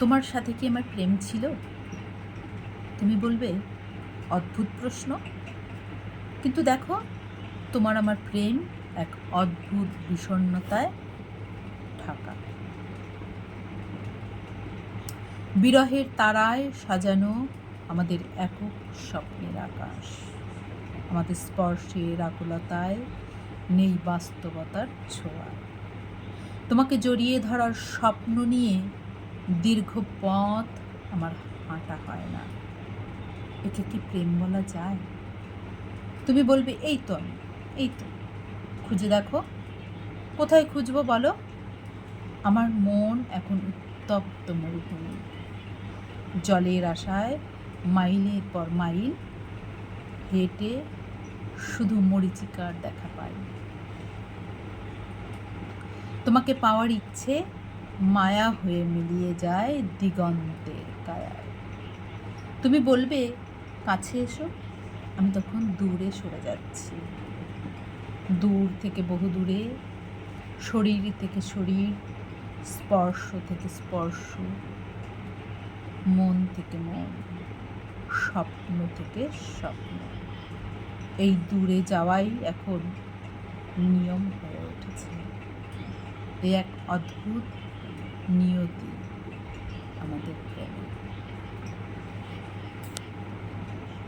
তোমার সাথে কি আমার প্রেম ছিল? তুমি বলবে, অদ্ভুত প্রশ্ন। কিন্তু দেখো, তোমার আমার প্রেম এক অদ্ভুত বিষণ্ণতায় ঢাকা। বিরহের তারায় সাজানো আমাদের একক স্বপ্নের আকাশ। আমাদের স্পর্শের আকুলতায় নেই বাস্তবতার ছোঁয়া। তোমাকে জড়িয়ে ধরার স্বপ্ন নিয়ে দীর্ঘ পথ আমার হাঁটা হয় না। একে কি প্রেম বলা যায়? তুমি বলবে, এই তো আমি, এই তো, খুঁজে দেখো। কোথায় খুঁজবো বলো? আমার মন এখন উত্তপ্ত মরুভূমি। জলের আশায় মাইলের পর মাইল হেঁটে শুধু মরীচিকার দেখা পাই। তোমাকে পাওয়ার ইচ্ছে মায়া হয়ে মিলিয়ে যায় দিগন্তের কায়ায়। তুমি বলবে, কাছে এসো। আমি তখন দূরে সরে যাচ্ছি। দূর থেকে বহু দূরে, শরীর থেকে শরীর, স্পর্শ থেকে স্পর্শ, মন থেকে মন, স্বপ্ন থেকে স্বপ্ন। এই দূরে যাওয়াই এখন নিয়ম হয়ে উঠেছে। এই এক অদ্ভুত নিয়তি আমাদের প্রেমে।